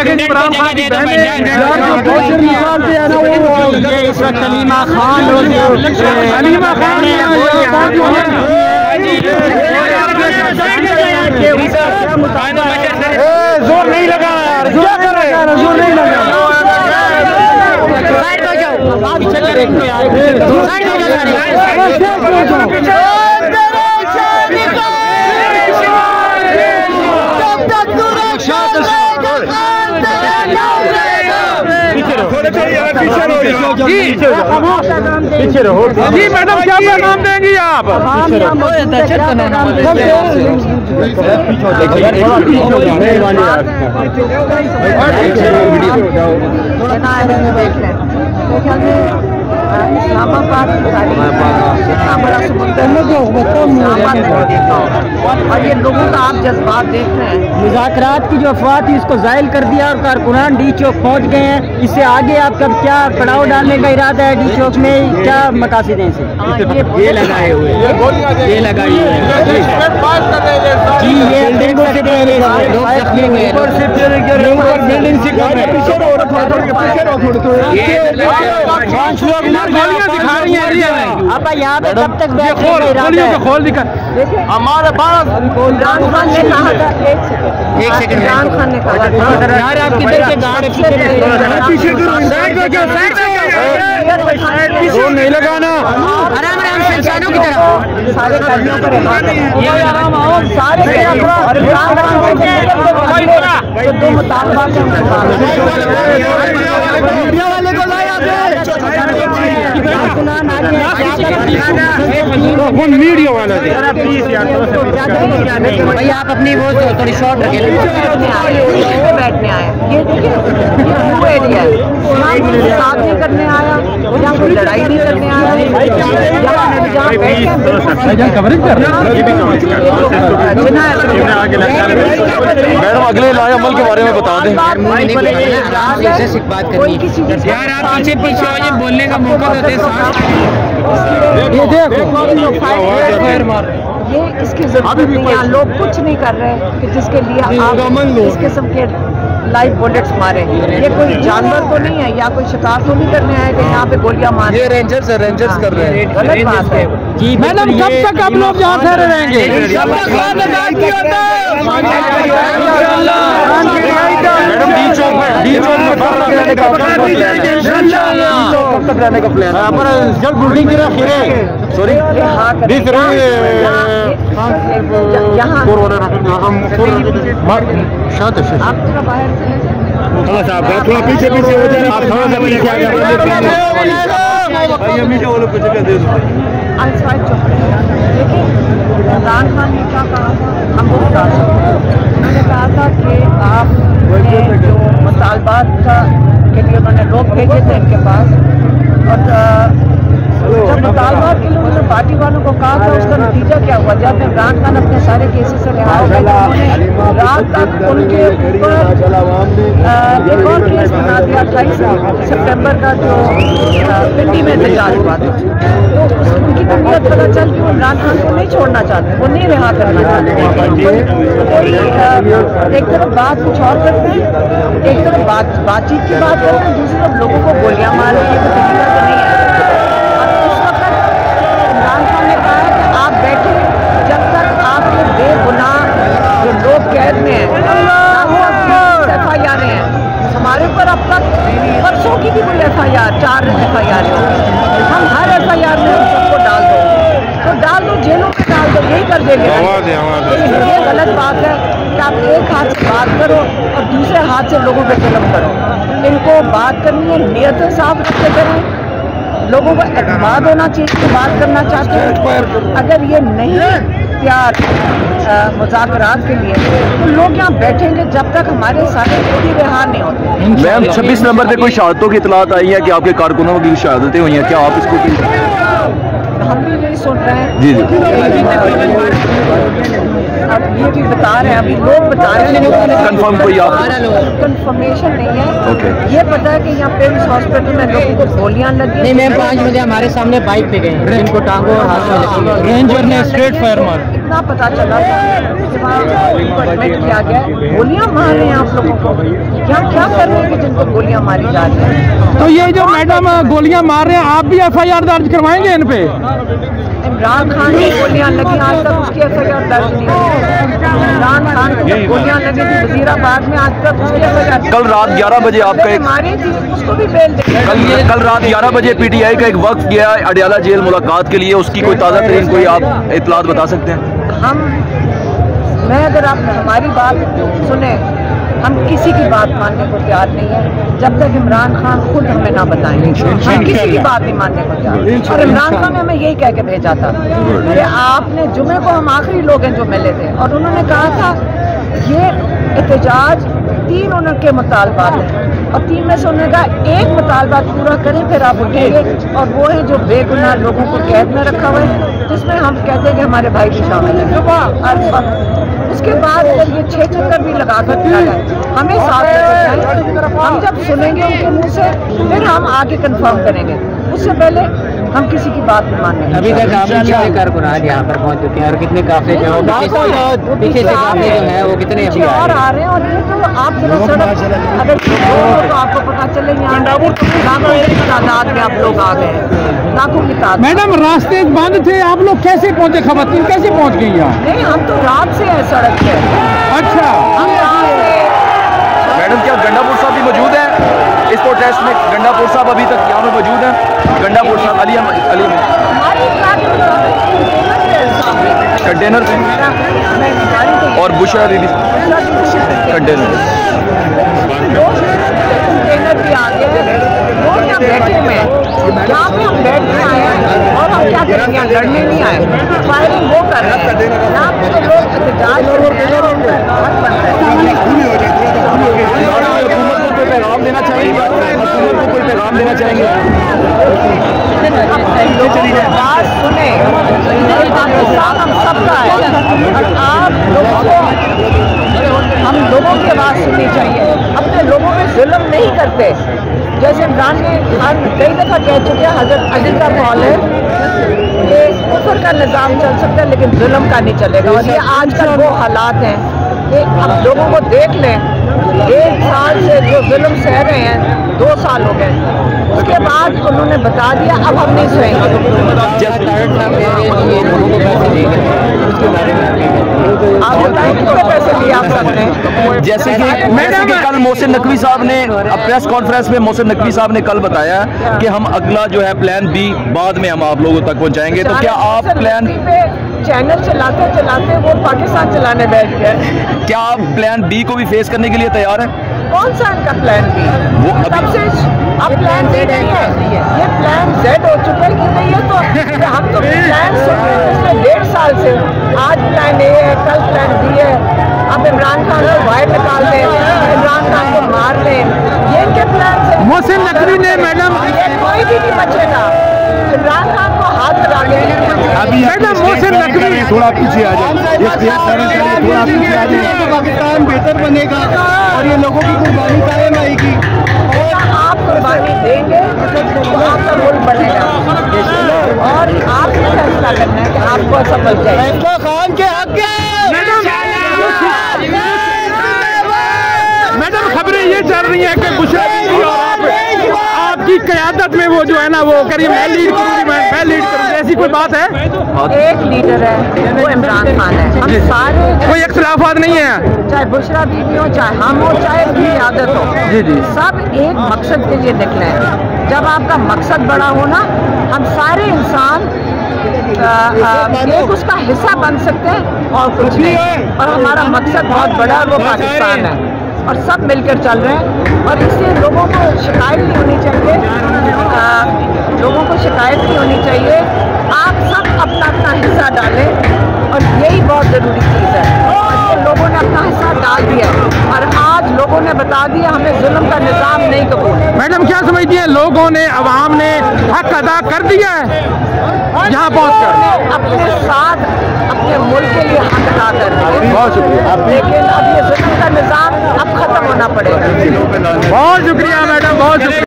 लेकिन इमरान खान की बहन इस वक्त सलीमा खान और सलीमा खान जोर नहीं लगा यार, जोर नहीं लगा। पीछे रहो जी मैडम, क्या पैगाम देंगी आप? इस्लामाबाद इतना बड़ा समुद्र और ये लोगों का आप जज्बात देख रहे हैं। मुज़ाकरात की जो अफवाह थी उसको ज़ायल कर दिया और कारकुनान डी चौक पहुंच गए हैं। इससे आगे आपका क्या पड़ाव डालने का इरादा है? डी चौक में क्या मकासद है इसे? ये लगाए हुए ये लगाई हुई दिखा रही है। आप यहाँ पे कब तक खोल दिखा हमारे पास। इमरान खान ने कहा था, एक सेकंड, इमरान खान ने कहा यार आप किधर के गाड़ी जोर नहीं लगाना, आराम आराम से इंसानों की तरह सारे कर्मियों पर सारे दो मुतालबा मीडिया वाले को लाया मीडिया वाला भाई आप अपनी वो थोड़ी शॉर्ट रखें। बैठने आया, ये देखिए वो एरिया है, साथ नहीं करने आया या कोई लड़ाई नहीं करने आया। मैडम अगले लाए अमल के बारे में बता दें। बात करनी यार, आप पीछे पीछे आइए, बोलने का मौका देते। ये इसकी जरूरत नहीं है, लोग कुछ नहीं कर रहे कि जिसके लिए आप इस किस्म के लाइव बुलेट्स मारे। ये कोई जानवर तो नहीं है या कोई शिकार तो नहीं करने आए कि यहाँ पे गोलियां मारे। ये रेंजर्स है, रेंजर्स कर रहे हैं। गलत बात है जी मैडम, कब तक आप लोग यहाँ ठहरे रहेंगे? कब तक रहने का प्लान है? जब बिल्डिंग की सॉरी आप थोड़ा बाहर थोड़ा पीछे पीछे हो जाए, आप थोड़ा सा पीछे आ देखिए इमरान खान ने क्या कहा था, हम वो बता सकते हैं। उन्होंने कहा था कि आपने जो मुतालबात का के लिए उन्होंने लोग भेजे थे इनके पास, और जब मुतालबात के लिए उन्होंने पार्टी वालों को कहा था, उसका नतीजा क्या हुआ? जब इमरान खान अपने सारे केसेस से रिहा हो गए, उन्होंने रात तक उनके ऊपर एक और केस बना दिया 28 सितंबर का, जो पिंडी में एहतजाज हुआ था। तो उनकी तबीयत पता चल कि वो इमरान खान को नहीं छोड़ना चाहते, वो नहीं रिहा करना चाहते। एक तरफ बात कुछ और करते हैं, एक तरफ बातचीत की बात करते हैं, दूसरी तरफ लोगों को गोलियां मार रहे हैं। तो नहीं है। और इस वक्त इमरान खान ने कहा है कि आप बैठे जब तक आपके बेगुनाह जो लोग कैद में हैं, FIR हैं हमारे ऊपर। अब तक परसों की भी कोई FIR, 4 FIR हो गई। हम हर FIR में हम सबको डाल दो, तो डाल दो, जेलों में डाल दो, यही कर देंगे। ये गलत बात है कि आप एक हाथ से बात करो और दूसरे हाथ से लोगों पे जुल्म करो। इनको बात करनी है, नियत साफ रखते करें, लोगों को एतमाद होना चाहिए कि बात करना चाहते हैं। अगर ये नहीं तैयार मुज़ाकरात के लिए, तो लोग यहाँ बैठेंगे जब तक हमारे सारे कोई रिहा नहीं होते। मैम 26 नंबर पे कोई शहादतों की इतलात आई है कि आपके कारकुनों की शहादतें हुई हैं, क्या आप इसको? हम भी यही सुन रहे हैं जी जी। अब ये भी बता रहे हैं, अभी लोग बता रहे हैं, कंफर्म कोई आप कंफर्मेशन नहीं है। ओके। ये पता है कि यहाँ पेम्स हॉस्पिटल में लोगों को गोलियां लगी। नहीं मैम, 5 बजे हमारे सामने बाइक पे गए, जिनको टांगों और हाथ में लगी, रेंजर ने स्ट्रेट फायर मार। इतना पता चला कि वहाँ उनको एडमिट किया गया, गोलियां मार रहे हैं आप लोगों को। यहाँ क्या कर रहे हैं कि जिनको गोलियां मारी जा रही है? तो ये जो मैडम गोलियां मार रहे हैं, आप भी FIR दर्ज करवाएंगे इन पे? इमरान खान की गोलियां लगी, आज तक उसकी FIR दर्ज नहीं हुई। इमरान खान को जब गोलियां लगी थी वजीराबाद में, आज तक उसकी FIR। कल रात 11 बजे आपका एक मारी थी, उसको भी बेल दे। कल रात 11 बजे PTI का एक वक्त गया अडियाला जेल मुलाकात के लिए, उसकी कोई ताज़ा तरीन कोई आप इतलात बता सकते हैं? मैं अगर आप हमारी बात सुने, हम किसी की बात मानने को तैयार नहीं है जब तक इमरान खान खुद हमें ना बताएंगे। हम किसी की बात नहीं मानने को तैयार। और इमरान खान ने हमें यही कह के भेजा था कि आपने जुमे को, हम आखिरी लोग हैं जो मिले थे, और उन्होंने कहा था ये एहतजाज 3 उनके मुतालबात हैं, और 3 में से उन्होंने कहा एक मुतालबात पूरा करें फिर आप उठेंगे, और वो है जो बेगुनाह लोगों को कैद में रखा हुआ है, जिसमें हम कहते हैं कि हमारे भाई भी शामिल है। उसके बाद अगर ये 6 चक्कर भी लगा कर दिया जाए, हमें साथ लेकर जाए, हम जब सुनेंगे उनके मुंह से फिर हम आके कंफर्म करेंगे, उससे पहले हम किसी की बात नहीं मानेंगे। अभी तक आप कितने कारकुनान यहाँ पर पहुँच चुके हैं और कितने काफले जो है पीछे से काफले जो है वो कितने अभी और आ रहे हैं? और ये तो आप जरा सड़क अगर तो आपको पता चले यहाँ लाखों की तादाद में आप लोग आ गए, लाखों की तादाद। मैडम रास्ते बंद थे, आप लोग कैसे पहुँचे? खवातीन कैसे पहुँच गई यहाँ? नहीं, हम तो रात से हैं सड़क पे। अच्छा, मैडम क्या गंडापुर साहब भी मौजूद हैं इस प्रोटेस्ट में? गंडापुर साहब अभी तक यहाँ में मौजूद हैं? गंडापुर साहब अली में कंटेनर पे और बुशरा बीबी कंटेनर भी आ गए, वो यहाँ बैठे हुए हैं, यहाँ पे हम बैठ के आए हैं, और हम क्या करेंगे? यहाँ लड़ने नहीं आए, फायरिंग वो कर रहे हैं। यहाँ पे तो लोग एहतजाज पैगाम देना चाहेंगे, कोई पैगाम देना चाहेंगे? बात सुने, हम सबका है, और आप लोगों को, हम लोगों की आवाज़ सुननी चाहिए। अपने लोगों पे जुल्म नहीं करते, जैसे इमरान खान कई दफ़ा कह चुके हैं, हज़रत अली का कौल है कि कुफर का निज़ाम चल सकता है लेकिन जुल्म का नहीं चलेगा। और ये आजकल वो हालात हैं कि अब लोगों को देख लें, 1 साल से जो जुल्म सह रहे हैं 2 साल हो गए, उसके बाद उन्होंने बता दिया अब हम नहीं सहेंगे। आप बताएं कितने पैसे लिए आप सकते? जैसे कि कल मोहसिन नकवी साहब ने प्रेस कॉन्फ्रेंस में मोहसिन नकवी साहब ने कल बताया कि हम अगला जो है प्लान बी बाद में हम आप लोगों तक पहुंचाएंगे, तो क्या आप प्लान चैनल चलाते चलाते वो पाकिस्तान चलाने बैठ गए? क्या आप प्लान बी को भी फेस करने के लिए तैयार हैं? कौन सा इनका प्लान बी? वो तब से अब प्लान बी नहीं है, ये प्लान जेड हो चुका है। कि नहीं, ये तो हम तो प्लान सुन रहे हैं पिछले 1.5 साल से। आज प्लान ए है, कल प्लान बी है, अब इमरान खान को बाहर निकाल दें, इमरान खान को मार लें, ये इनके प्लान से। मोहसिन नकवी ने मैडम कोई भी नहीं बचेगा, इमरान खान को हाथ लगा के। मैडम मोहसिन नकवी थोड़ा पीछे आ जाए, थोड़ा पीछे आ जाए, पाकिस्तान बेहतर बनेगा और ये लोगों की कुर्बानी कायम आएगी। आप कुर्बानी देंगे तो आपका मुल्क बनेगा, और आपने फैसला करना है कि आपको ऐसा बन जाए। खान के हक मैडम खबरें ये चल रही है कि बुशरा बीबी और आपकी क़यादत में वो जो है ना वो करिए मैं लीड करूँगी, ऐसी कोई बात है? एक लीडर है वो इमरान खान है। हम सारे कोई इख्तिलाफात नहीं है, चाहे बुशरा बीबी हो, चाहे हम हो, चाहे उसकी आदत हो, जी सब एक मकसद के लिए निकले हैं। जब आपका मकसद बड़ा हो ना, हम सारे इंसान एक उसका हिस्सा बन सकते हैं और कुछ नहीं। और हमारा मकसद बहुत बड़ा है, वो पाकिस्तान है, और सब मिलकर चल रहे हैं। और इससे लोगों को शिकायत नहीं होनी चाहिए, लोगों को शिकायत नहीं होनी चाहिए। आप सब अपना अपना हिस्सा डालें, और यही बहुत ज़रूरी चीज़ है। और ये लोगों ने अपना हिस्सा डाल दिया, और आज लोगों ने ने बता दिया, हमें जुल्म का निज़ाम नहीं कबूल। मैडम क्या समझती हैं, लोगों ने, अवाम ने हक अदा कर दिया है यहाँ पहुँचकर? अपने साथ अपने मुल्क के लिए हक अदा कर दिया। बहुत शुक्रिया। लेकिन अब ये जुल्म का निज़ाम अब खत्म होना पड़ेगा। बहुत शुक्रिया मैडम, बहुत शुक्रिया।